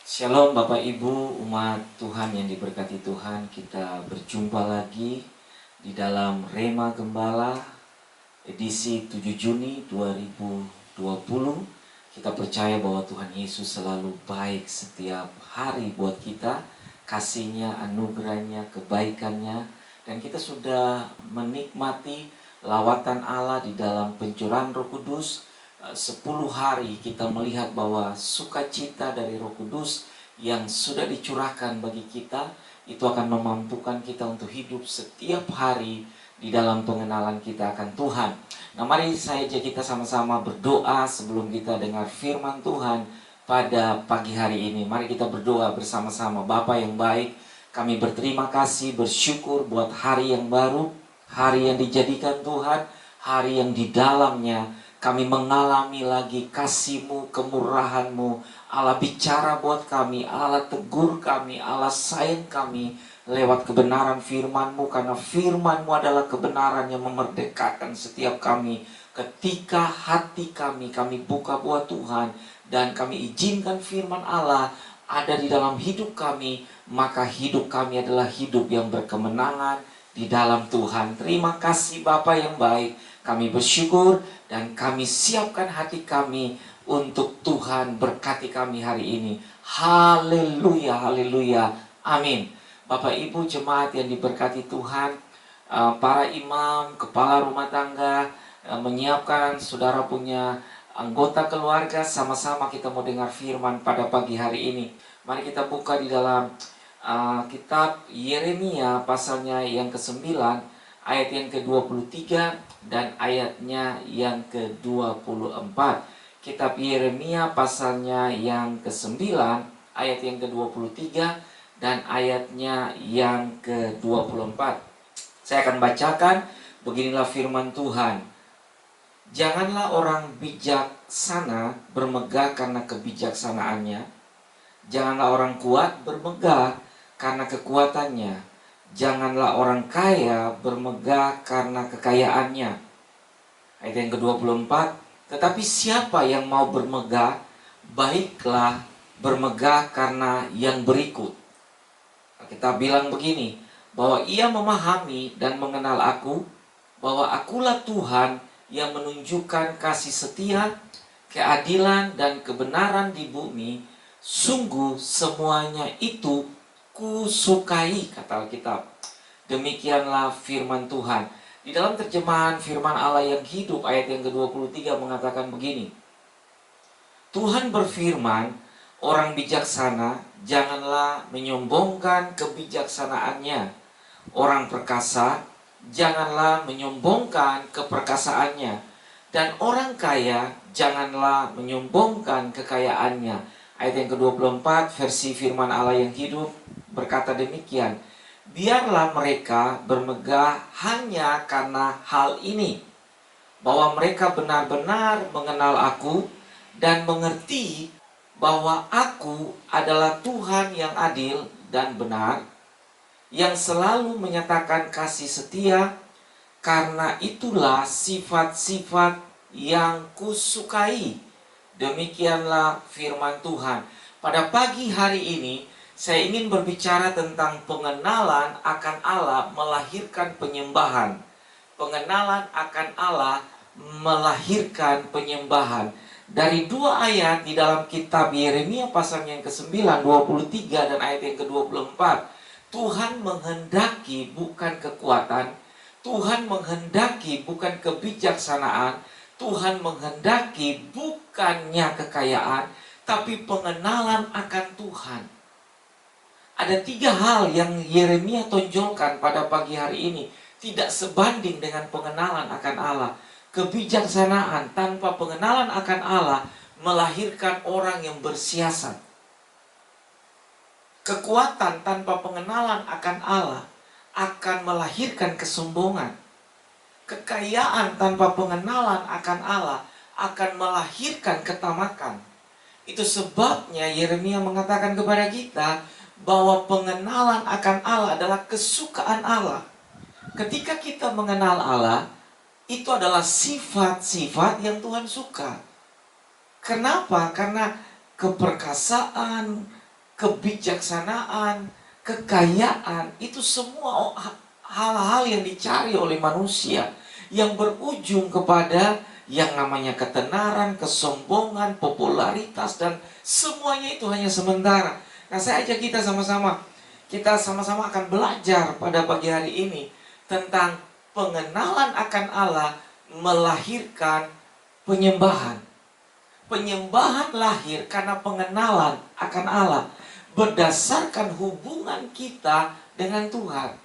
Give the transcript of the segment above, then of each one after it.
Shalom Bapak Ibu, umat Tuhan yang diberkati Tuhan. Kita berjumpa lagi di dalam Rema Gembala edisi 7 Juni 2020. Kita percaya bahwa Tuhan Yesus selalu baik setiap hari buat kita. Kasih-Nya, anugerah-Nya, kebaikan-Nya. Dan kita sudah menikmati lawatan Allah di dalam pencurahan Roh Kudus. 10 hari kita melihat bahwa sukacita dari Roh Kudus yang sudah dicurahkan bagi kita itu akan memampukan kita untuk hidup setiap hari di dalam pengenalan kita akan Tuhan. Nah, mari saja kita sama-sama berdoa sebelum kita dengar firman Tuhan pada pagi hari ini. Mari kita berdoa bersama-sama. Bapa yang baik, kami berterima kasih, bersyukur buat hari yang baru, hari yang dijadikan Tuhan, hari yang di dalamnya kami mengalami lagi kasih-Mu, kemurahan-Mu. Allah bicara buat kami, Allah tegur kami, Allah sayang kami lewat kebenaran firman-Mu. Karena firman-Mu adalah kebenaran yang memerdekakan setiap kami. Ketika hati kami buka buat Tuhan dan kami izinkan firman Allah ada di dalam hidup kami, maka hidup kami adalah hidup yang berkemenangan di dalam Tuhan. Terima kasih Bapa yang baik. Kami bersyukur dan kami siapkan hati kami untuk Tuhan berkati kami hari ini. Haleluya, haleluya, amin. Bapak Ibu jemaat yang diberkati Tuhan, para imam, kepala rumah tangga, menyiapkan saudara punya anggota keluarga, sama-sama kita mau dengar firman pada pagi hari ini. Mari kita buka di dalam kitab Yeremia pasalnya yang ke-9, ayat yang ke-23 dan ayatnya yang ke-24. Kitab Yeremia pasalnya yang ke-9, ayat yang ke-23 dan ayatnya yang ke-24. Saya akan bacakan, beginilah firman Tuhan. Janganlah orang bijaksana bermegah karena kebijaksanaannya. Janganlah orang kuat bermegah karena kekuatannya. Janganlah orang kaya bermegah karena kekayaannya. Ayat yang ke-24. Tetapi siapa yang mau bermegah, baiklah bermegah karena yang berikut. Kita bilang begini, bahwa ia memahami dan mengenal aku, bahwa akulah Tuhan yang menunjukkan kasih setia, keadilan dan kebenaran di bumi. Sungguh semuanya itu kusukai, kata Alkitab. Demikianlah firman Tuhan. Di dalam terjemahan firman Allah yang hidup ayat yang ke-23 mengatakan begini. Tuhan berfirman, orang bijaksana janganlah menyombongkan kebijaksanaannya. Orang perkasa janganlah menyombongkan keperkasaannya. Dan orang kaya janganlah menyombongkan kekayaannya. Ayat yang ke-24 versi firman Allah yang hidup berkata demikian. Biarlah mereka bermegah hanya karena hal ini, bahwa mereka benar-benar mengenal aku dan mengerti bahwa aku adalah Tuhan yang adil dan benar, yang selalu menyatakan kasih setia. Karena itulah sifat-sifat yang kusukai. Demikianlah firman Tuhan. Pada pagi hari ini saya ingin berbicara tentang pengenalan akan Allah melahirkan penyembahan. Pengenalan akan Allah melahirkan penyembahan. Dari dua ayat di dalam kitab Yeremia pasal yang ke-9, 23 dan ayat yang ke-24. Tuhan menghendaki bukan kekuatan, Tuhan menghendaki bukan kebijaksanaan, Tuhan menghendaki bukannya kekayaan, tapi pengenalan akan Tuhan. Ada 3 hal yang Yeremia tonjolkan pada pagi hari ini. Tidak sebanding dengan pengenalan akan Allah. Kebijaksanaan tanpa pengenalan akan Allah melahirkan orang yang bersiasat. Kekuatan tanpa pengenalan akan Allah akan melahirkan kesombongan. Kekayaan tanpa pengenalan akan Allah akan melahirkan ketamakan. Itu sebabnya Yeremia mengatakan kepada kita bahwa pengenalan akan Allah adalah kesukaan Allah. Ketika kita mengenal Allah, itu adalah sifat-sifat yang Tuhan suka. Kenapa? Karena keperkasaan, kebijaksanaan, kekayaan, itu semua hal-hal yang dicari oleh manusia yang berujung kepada yang namanya ketenaran, kesombongan, popularitas, dan semuanya itu hanya sementara. Nah, saya ajak kita sama-sama akan belajar pada pagi hari ini tentang pengenalan akan Allah melahirkan penyembahan. Penyembahan lahir karena pengenalan akan Allah berdasarkan hubungan kita dengan Tuhan.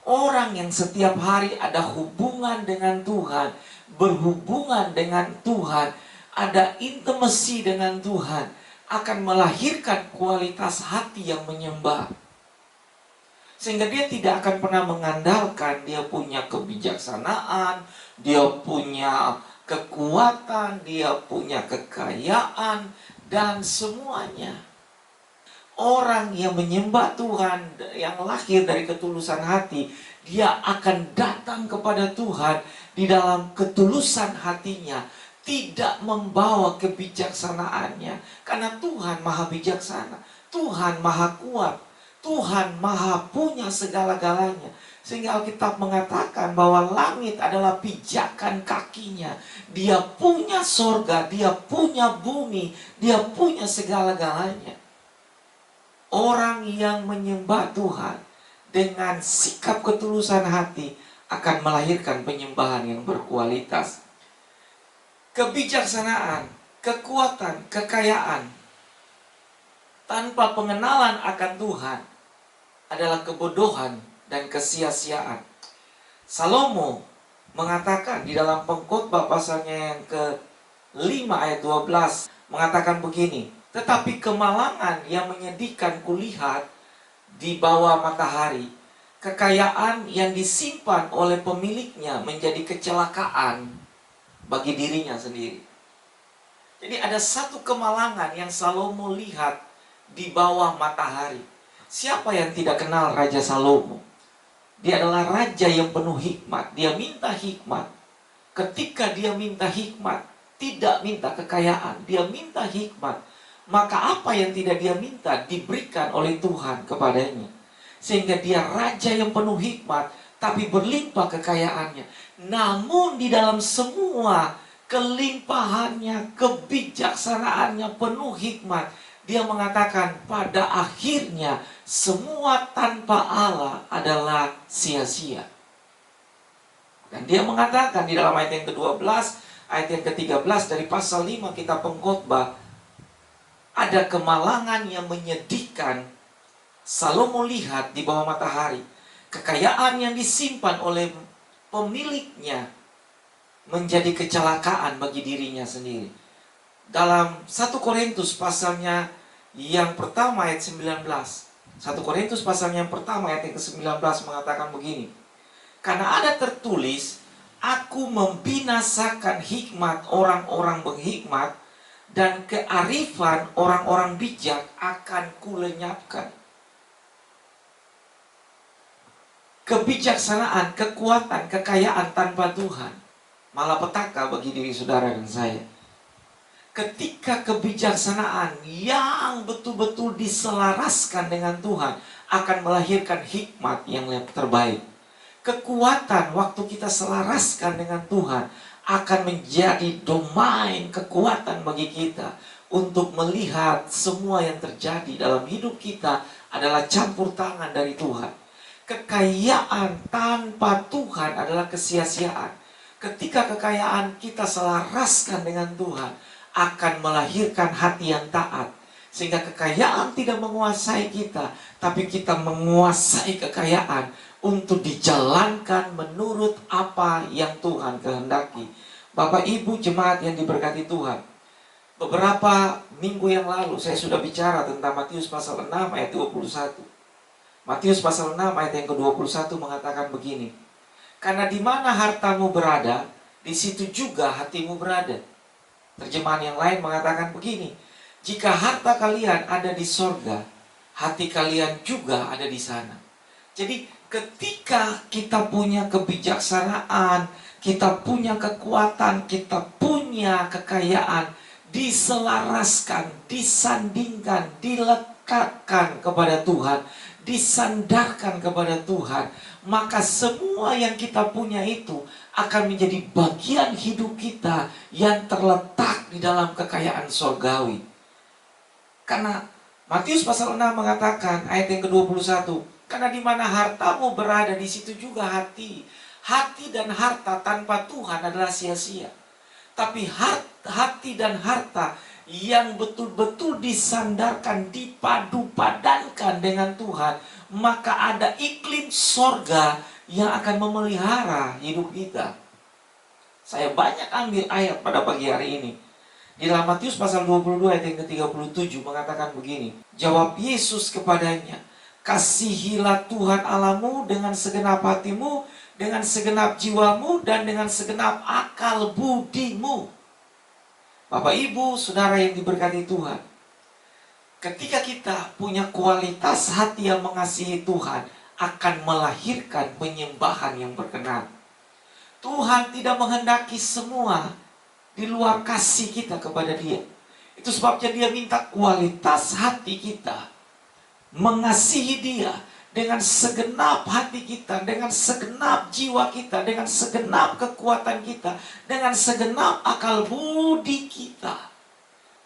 Orang yang setiap hari ada hubungan dengan Tuhan, berhubungan dengan Tuhan, ada intimasi dengan Tuhan, akan melahirkan kualitas hati yang menyembah. Sehingga dia tidak akan pernah mengandalkan dia punya kebijaksanaan, dia punya kekuatan, dia punya kekayaan, dan semuanya. Orang yang menyembah Tuhan, yang lahir dari ketulusan hati, dia akan datang kepada Tuhan di dalam ketulusan hatinya, tidak membawa kebijaksanaannya. Karena Tuhan maha bijaksana, Tuhan maha kuat, Tuhan maha punya segala-galanya. Sehingga Alkitab mengatakan bahwa langit adalah pijakan kakinya. Dia punya sorga, dia punya bumi, dia punya segala-galanya. Orang yang menyembah Tuhan dengan sikap ketulusan hati akan melahirkan penyembahan yang berkualitas. Kebijaksanaan, kekuatan, kekayaan tanpa pengenalan akan Tuhan adalah kebodohan dan kesia-siaan. Salomo mengatakan di dalam Pengkhotbah pasalnya yang ke-5 ayat 12 mengatakan begini, tetapi kemalangan yang menyedihkan kulihat di bawah matahari, kekayaan yang disimpan oleh pemiliknya menjadi kecelakaan bagi dirinya sendiri. Jadi ada satu kemalangan yang Salomo lihat di bawah matahari. Siapa yang tidak kenal Raja Salomo? Dia adalah raja yang penuh hikmat. Dia minta hikmat. Ketika dia minta hikmat, tidak minta kekayaan, dia minta hikmat. Maka apa yang tidak dia minta diberikan oleh Tuhan kepadanya. Sehingga dia raja yang penuh hikmat, tapi berlimpah kekayaannya. Namun di dalam semua kelimpahannya, kebijaksanaannya, penuh hikmat, dia mengatakan pada akhirnya semua tanpa Allah adalah sia-sia. Dan dia mengatakan di dalam ayat yang ke-12, ayat yang ke-13 dari pasal 5 kitab Pengkhotbah, ada kemalangan yang menyedihkan Salomo lihat di bawah matahari. Kekayaan yang disimpan oleh pemiliknya menjadi kecelakaan bagi dirinya sendiri. Dalam 1 Korintus pasalnya yang pertama ayat 19. 1 Korintus pasalnya yang pertama ayat yang ke-19 mengatakan begini. Karena ada tertulis, aku membinasakan hikmat orang-orang berhikmat, dan kearifan orang-orang bijak akan kulenyapkan. Kebijaksanaan, kekuatan, kekayaan tanpa Tuhan malapetaka bagi diri saudara dan saya. Ketika kebijaksanaan yang betul-betul diselaraskan dengan Tuhan akan melahirkan hikmat yang terbaik. Kekuatan waktu kita selaraskan dengan Tuhan akan menjadi domain kekuatan bagi kita untuk melihat semua yang terjadi dalam hidup kita adalah campur tangan dari Tuhan. Kekayaan tanpa Tuhan adalah kesia-siaan. Ketika kekayaan kita selaraskan dengan Tuhan, akan melahirkan hati yang taat. Sehingga kekayaan tidak menguasai kita, tapi kita menguasai kekayaan untuk dijalankan menurut apa yang Tuhan kehendaki. Bapak Ibu jemaat yang diberkati Tuhan, beberapa minggu yang lalu saya sudah bicara tentang Matius pasal 6 ayat 21. Matius pasal 6 ayat yang ke-21 mengatakan begini. Karena di mana hartamu berada, di situ juga hatimu berada. Terjemahan yang lain mengatakan begini. Jika harta kalian ada di sorga, hati kalian juga ada di sana. Jadi ketika kita punya kebijaksanaan, kita punya kekuatan, kita punya kekayaan, diselaraskan, disandingkan, diletakkan kepada Tuhan, disandarkan kepada Tuhan, maka semua yang kita punya itu akan menjadi bagian hidup kita yang terletak di dalam kekayaan surgawi. Karena Matius pasal 6 mengatakan ayat yang ke-21, karena di mana hartamu berada, di situ juga hati. Hati dan harta tanpa Tuhan adalah sia-sia. Tapi hati dan harta yang betul-betul disandarkan, dipadu-padankan dengan Tuhan, maka ada iklim sorga yang akan memelihara hidup kita. Saya banyak ambil ayat pada pagi hari ini. Di dalam Matius pasal 22 ayat yang ke-37 mengatakan begini. Jawab Yesus kepadanya, kasihilah Tuhan Allahmu dengan segenap hatimu, dengan segenap jiwamu, dan dengan segenap akal budimu. Bapak, Ibu, Saudara yang diberkati Tuhan, ketika kita punya kualitas hati yang mengasihi Tuhan, akan melahirkan penyembahan yang berkenan. Tuhan tidak menghendaki semua di luar kasih kita kepada Dia. Itu sebabnya Dia minta kualitas hati kita mengasihi Dia dengan segenap hati kita, dengan segenap jiwa kita, dengan segenap kekuatan kita, dengan segenap akal budi kita.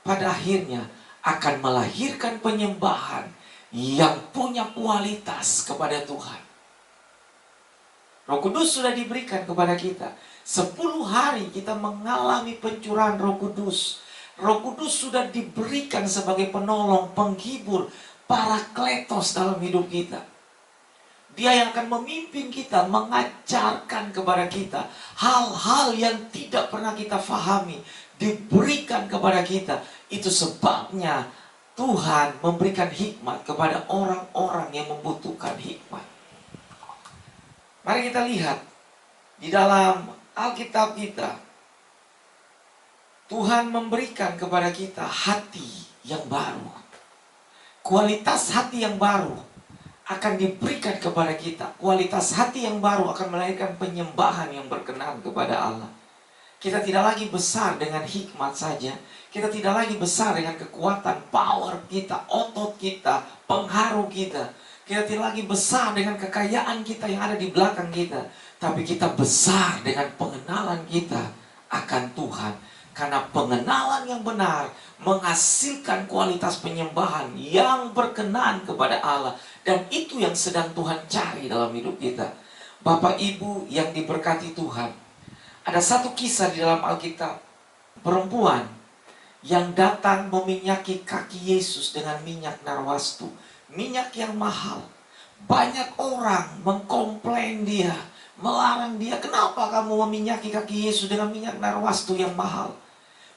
Pada akhirnya akan melahirkan penyembahan yang punya kualitas kepada Tuhan. Roh Kudus sudah diberikan kepada kita. 10 hari kita mengalami pencurahan Roh Kudus. Roh Kudus sudah diberikan sebagai penolong, penghibur, parakletos dalam hidup kita. Dia yang akan memimpin kita, mengajarkan kepada kita hal-hal yang tidak pernah kita fahami, diberikan kepada kita. Itu sebabnya Tuhan memberikan hikmat kepada orang-orang yang membutuhkan hikmat. Mari kita lihat di dalam Alkitab kita, Tuhan memberikan kepada kita hati yang baru. Kualitas hati yang baru akan diberikan kepada kita. Kualitas hati yang baru akan melahirkan penyembahan yang berkenan kepada Allah. Kita tidak lagi besar dengan hikmat saja. Kita tidak lagi besar dengan kekuatan, power kita, otot kita, pengharu kita. Kita tidak lagi besar dengan kekayaan kita yang ada di belakang kita. Tapi kita besar dengan pengenalan kita akan Tuhan. Karena pengenalan yang benar menghasilkan kualitas penyembahan yang berkenan kepada Allah. Dan itu yang sedang Tuhan cari dalam hidup kita. Bapak Ibu yang diberkati Tuhan, ada satu kisah di dalam Alkitab. Perempuan yang datang meminyaki kaki Yesus dengan minyak narwastu. Minyak yang mahal. Banyak orang mengkomplain dia, melarang dia. Kenapa kamu meminyaki kaki Yesus dengan minyak narwastu yang mahal?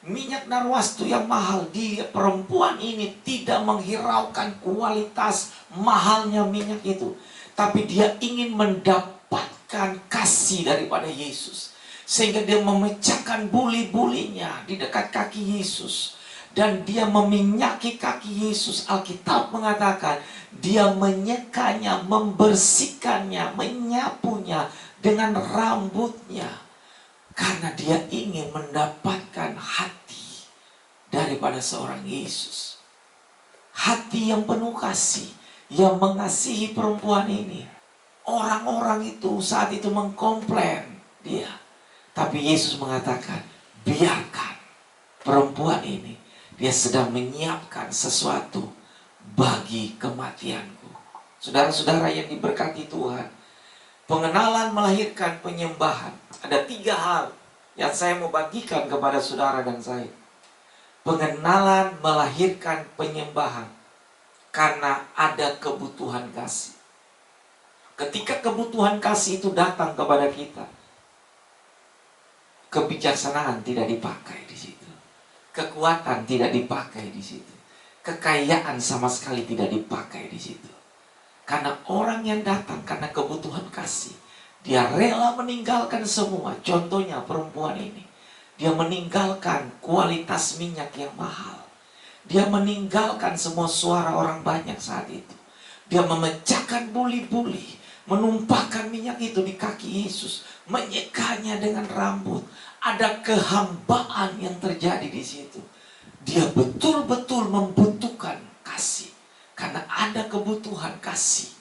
Minyak narwastu yang mahal. Dia, perempuan ini tidak menghiraukan kualitas mahalnya minyak itu. Tapi dia ingin mendapatkan kasih daripada Yesus. Sehingga dia memecahkan buli-bulinya di dekat kaki Yesus. Dan dia meminyaki kaki Yesus. Alkitab mengatakan dia menyekanya, membersihkannya, menyapunya dengan rambutnya. Karena dia ingin mendapatkan hati daripada seorang Yesus. Hati yang penuh kasih, yang mengasihi perempuan ini. Orang-orang itu saat itu mengkomplain dia. Tapi Yesus mengatakan, biarkan perempuan ini. Dia sedang menyiapkan sesuatu bagi kematianku. Saudara-saudara yang diberkati Tuhan, pengenalan melahirkan penyembahan. Ada 3 hal yang saya mau bagikan kepada saudara dan saya. Pengenalan melahirkan penyembahan karena ada kebutuhan kasih. Ketika kebutuhan kasih itu datang kepada kita, kebijaksanaan tidak dipakai di situ. Kekuatan tidak dipakai di situ. Kekayaan sama sekali tidak dipakai di situ. Karena orang yang datang karena kebutuhan kasih, dia rela meninggalkan semua. Contohnya perempuan ini. Dia meninggalkan kualitas minyak yang mahal. Dia meninggalkan semua suara orang banyak saat itu. Dia memecahkan buli-buli, menumpahkan minyak itu di kaki Yesus, menyekanya dengan rambut. Ada kehambaan yang terjadi di situ. Dia betul-betul membutuhkan kasih. kebutuhan kasih.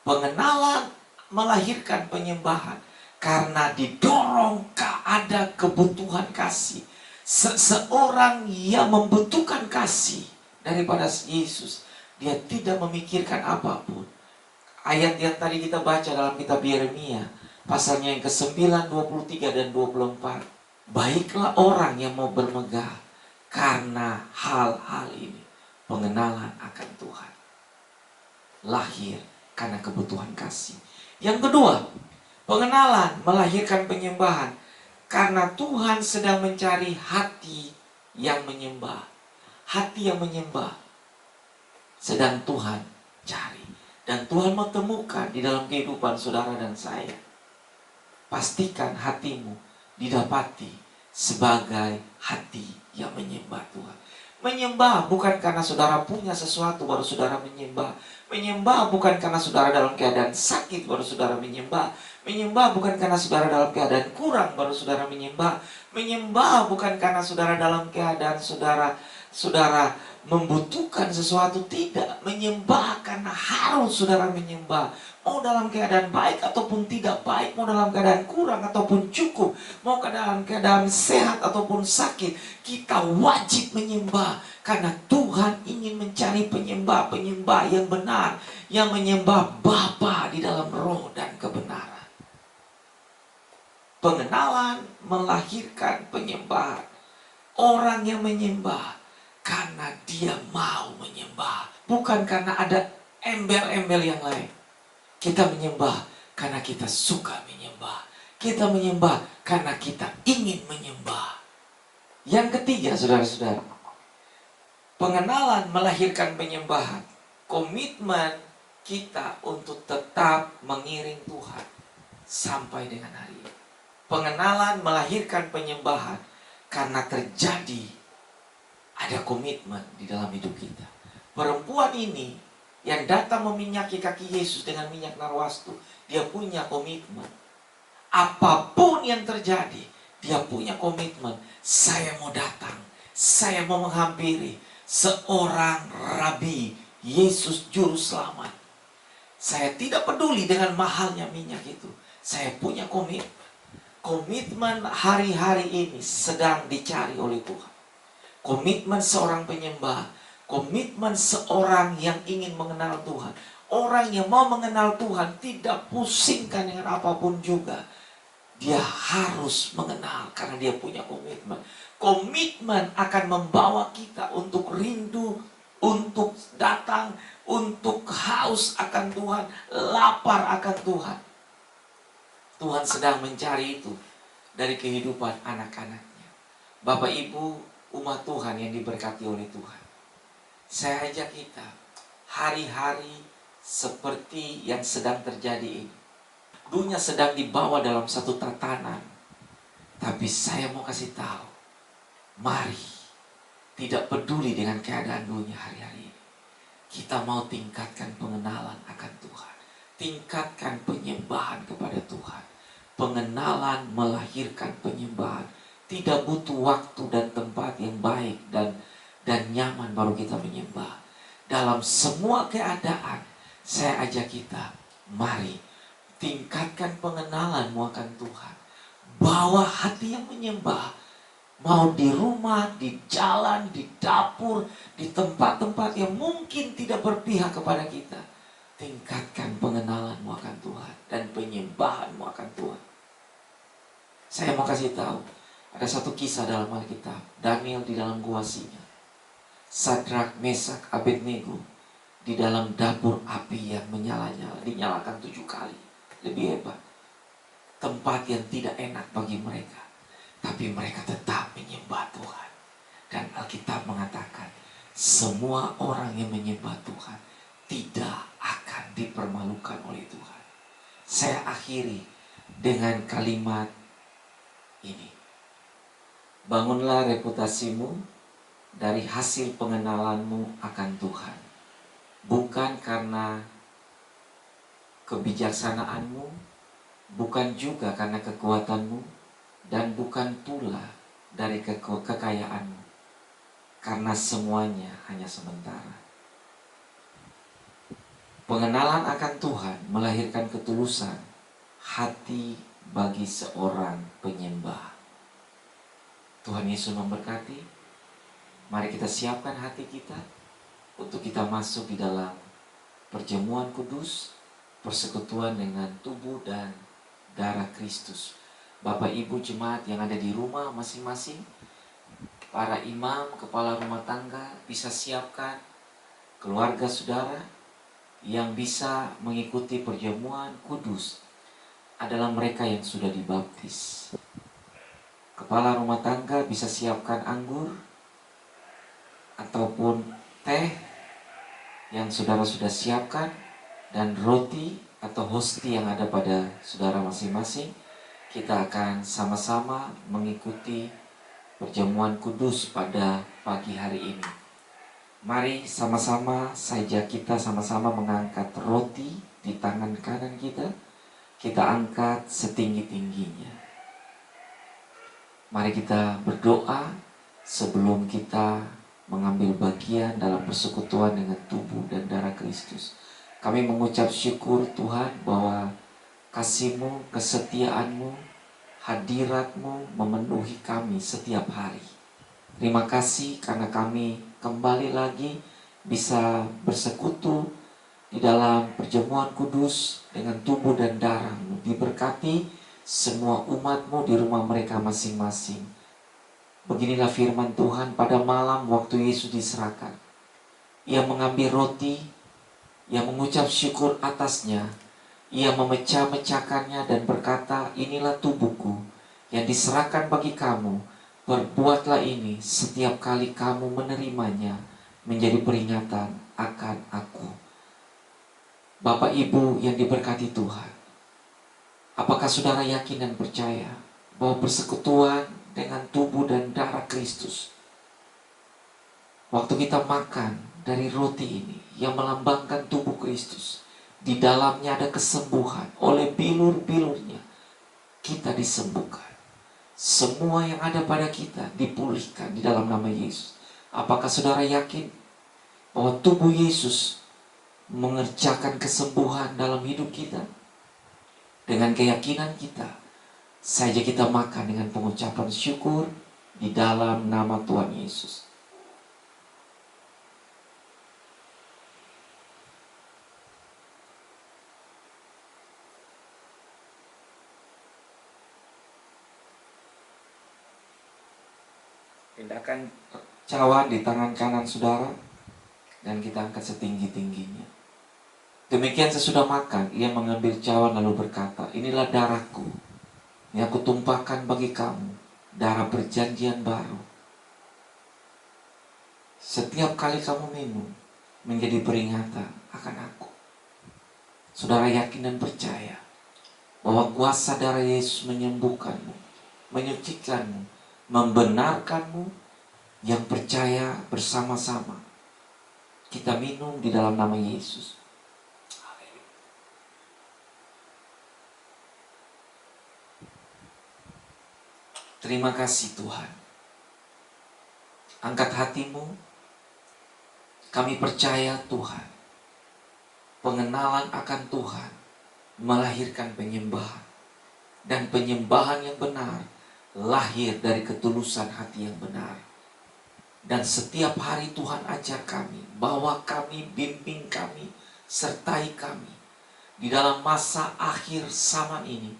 Pengenalan melahirkan penyembahan karena didorong ada kebutuhan kasih. Seseorang yang membutuhkan kasih daripada Yesus, dia tidak memikirkan apapun. Ayat yang tadi kita baca dalam kitab Yeremia, pasalnya yang ke-9, 23 dan 24. Baiklah orang yang mau bermegah karena hal-hal ini. Pengenalan akan Tuhan lahir karena kebutuhan kasih. Yang kedua, pengenalan melahirkan penyembahan karena Tuhan sedang mencari hati yang menyembah. Hati yang menyembah sedang Tuhan cari. Dan Tuhan mau temukan di dalam kehidupan saudara dan saya. Pastikan hatimu didapati sebagai hati yang menyembah Tuhan. Menyembah bukan karena saudara punya sesuatu baru saudara menyembah. Menyembah bukan karena saudara dalam keadaan sakit baru saudara menyembah. Menyembah bukan karena saudara dalam keadaan kurang baru saudara menyembah. Menyembah bukan karena saudara dalam keadaan saudara membutuhkan sesuatu. Tidak. Menyembah karena harus saudara menyembah. Mau dalam keadaan baik ataupun tidak baik, mau dalam keadaan kurang ataupun cukup, mau dalam keadaan sehat ataupun sakit, kita wajib menyembah. Karena Tuhan ingin mencari penyembah-penyembah yang benar, yang menyembah Bapa di dalam roh dan kebenaran. Pengenalan melahirkan penyembahan. Orang yang menyembah karena dia mau menyembah, bukan karena ada embel-embel yang lain. Kita menyembah karena kita suka menyembah. Kita menyembah karena kita ingin menyembah. Yang ketiga, saudara-saudara, pengenalan melahirkan penyembahan. Komitmen kita untuk tetap mengiring Tuhan sampai dengan hari ini. Pengenalan melahirkan penyembahan karena terjadi ada komitmen di dalam hidup kita. Perempuan ini yang datang meminyaki kaki Yesus dengan minyak narwastu, dia punya komitmen. Apapun yang terjadi, dia punya komitmen. Saya mau datang, saya mau menghampiri seorang Rabi, Yesus Juru Selamat. Saya tidak peduli dengan mahalnya minyak itu. Saya punya komitmen. Komitmen hari-hari ini sedang dicari oleh Tuhan. Komitmen seorang penyembah. Komitmen seorang yang ingin mengenal Tuhan. Orang yang mau mengenal Tuhan tidak pusingkan dengan apapun juga. Dia harus mengenal karena dia punya komitmen. Komitmen akan membawa kita untuk rindu, untuk datang, untuk haus akan Tuhan, lapar akan Tuhan. Tuhan sedang mencari itu dari kehidupan anak-anaknya. Bapak Ibu, umat Tuhan yang diberkati oleh Tuhan. Saya ajak kita hari-hari seperti yang sedang terjadi ini. Dunia sedang dibawa dalam satu tatanan. Tapi saya mau kasih tahu, mari tidak peduli dengan keadaan dunia hari-hari ini. Kita mau tingkatkan pengenalan akan Tuhan. Tingkatkan penyembahan kepada Tuhan. Pengenalan melahirkan penyembahan. Tidak butuh waktu dan tempat yang baik dan nyaman baru kita menyembah. Dalam semua keadaan, saya ajak kita, mari tingkatkan pengenalanmu akan Tuhan. Bawa hati yang menyembah. Mau di rumah, di jalan, di dapur, di tempat-tempat yang mungkin tidak berpihak kepada kita. Tingkatkan pengenalanmu akan Tuhan dan penyembahanmu akan Tuhan. Saya mau kasih tahu, ada satu kisah dalam Alkitab. Daniel di dalam gua singa. Sadrak, Mesak, Abednego di dalam dapur api yang menyala-nyala, dinyalakan 7 kali. Lebih hebat. Tempat yang tidak enak bagi mereka, tapi mereka tetap menyembah Tuhan. Dan Alkitab mengatakan, semua orang yang menyembah Tuhan tidak akan dipermalukan oleh Tuhan. Saya akhiri dengan kalimat ini. Bangunlah reputasimu dari hasil pengenalanmu akan Tuhan. Bukan karena kebijaksanaanmu, bukan juga karena kekuatanmu, dan bukan pula dari kekayaanmu. Karena semuanya hanya sementara. Pengenalan akan Tuhan melahirkan ketulusan hati bagi seorang penyembah. Tuhan Yesus memberkati. Mari kita siapkan hati kita untuk kita masuk di dalam perjamuan kudus, persekutuan dengan tubuh dan darah Kristus. Bapak Ibu jemaat yang ada di rumah masing-masing, para imam, kepala rumah tangga bisa siapkan keluarga saudara yang bisa mengikuti perjamuan kudus adalah mereka yang sudah dibaptis. Kepala rumah tangga bisa siapkan anggur ataupun teh yang saudara sudah siapkan, dan roti atau hosti yang ada pada saudara masing-masing. Kita akan sama-sama mengikuti perjamuan kudus pada pagi hari ini. Mari sama-sama saja kita sama-sama mengangkat roti di tangan kanan kita. Kita angkat setinggi-tingginya. Mari kita berdoa sebelum kita mengambil bagian dalam persekutuan dengan tubuh dan darah Kristus. Kami mengucap syukur Tuhan bahwa kasih-Mu, kesetiaan-Mu, hadirat-Mu memenuhi kami setiap hari. Terima kasih karena kami kembali lagi bisa bersekutu di dalam perjamuan kudus dengan tubuh dan darah-Mu. Diberkati semua umat-Mu di rumah mereka masing-masing. Beginilah firman Tuhan pada malam waktu Yesus diserahkan. Ia mengambil roti, ia mengucap syukur atasnya, ia memecah-mecahkannya dan berkata, inilah tubuhku yang diserahkan bagi kamu. Perbuatlah ini setiap kali kamu menerimanya menjadi peringatan akan aku. Bapak Ibu yang diberkati Tuhan, apakah saudara yakin dan percaya bahwa persekutuan dengan tubuh dan darah Kristus, waktu kita makan dari roti ini yang melambangkan tubuh Kristus, di dalamnya ada kesembuhan. Oleh bilur-bilurnya kita disembuhkan. Semua yang ada pada kita dipulihkan di dalam nama Yesus. Apakah saudara yakin bahwa tubuh Yesus mengerjakan kesembuhan dalam hidup kita? Dengan keyakinan kita saja kita makan dengan pengucapan syukur di dalam nama Tuhan Yesus. Pindahkan cawan di tangan kanan saudara dan kita angkat setinggi-tingginya. Demikian sesudah makan, ia mengambil cawan lalu berkata, inilah darahku yang aku tumpahkan bagi kamu, darah perjanjian baru. Setiap kali kamu minum, menjadi peringatan akan aku. Saudara yakin dan percaya bahwa kuasa darah Yesus menyembuhkanmu, menyucikanmu, membenarkanmu. Yang percaya bersama-sama kita minum di dalam nama Yesus. Terima kasih Tuhan. Angkat hatimu. Kami percaya Tuhan, pengenalan akan Tuhan melahirkan penyembahan, dan penyembahan yang benar lahir dari ketulusan hati yang benar. Dan setiap hari Tuhan ajar kami, bawa kami, bimbing kami, sertai kami. Di dalam masa akhir zaman ini,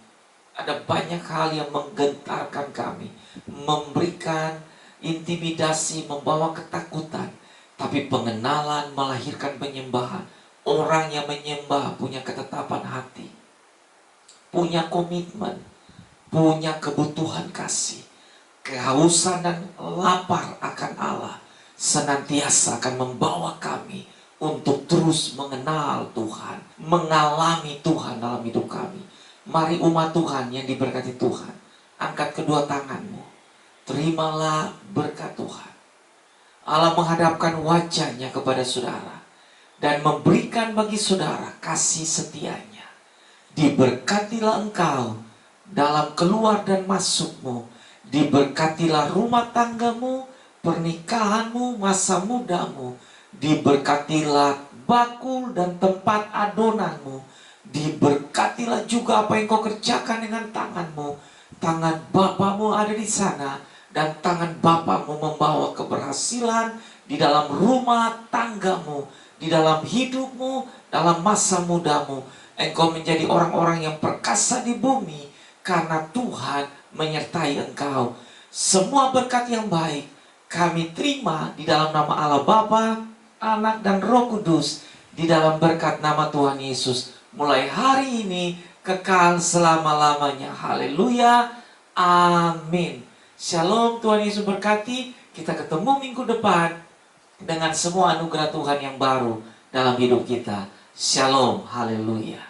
ada banyak hal yang menggentarkan kami, memberikan intimidasi, membawa ketakutan. Tapi pengenalan melahirkan penyembahan. Orang yang menyembah punya ketetapan hati, punya komitmen, punya kebutuhan kasih, kehausan dan lapar akan Allah senantiasa akan membawa kami untuk terus mengenal Tuhan, mengalami Tuhan dalam hidup kami. Mari umat Tuhan yang diberkati Tuhan, angkat kedua tanganmu, terimalah berkat Tuhan. Allah menghadapkan wajahnya kepada saudara dan memberikan bagi saudara kasih setianya. Diberkatilah engkau dalam keluar dan masukmu. Diberkatilah rumah tanggamu, pernikahanmu, masa mudamu. Diberkatilah bakul dan tempat adonanmu. Diberkatilah juga apa yang kau kerjakan dengan tanganmu. Tangan Bapamu ada di sana, dan tangan Bapamu membawa keberhasilan di dalam rumah tanggamu, di dalam hidupmu, dalam masa mudamu. Engkau menjadi orang-orang yang perkasa di bumi karena Tuhan menyertai engkau. Semua berkat yang baik kami terima di dalam nama Allah Bapa, Anak, dan Roh Kudus, di dalam berkat nama Tuhan Yesus, mulai hari ini kekal selama-lamanya. Haleluya, amin. Shalom, Tuhan Yesus berkati. Kita ketemu minggu depan dengan semua anugerah Tuhan yang baru dalam hidup kita. Shalom, haleluya.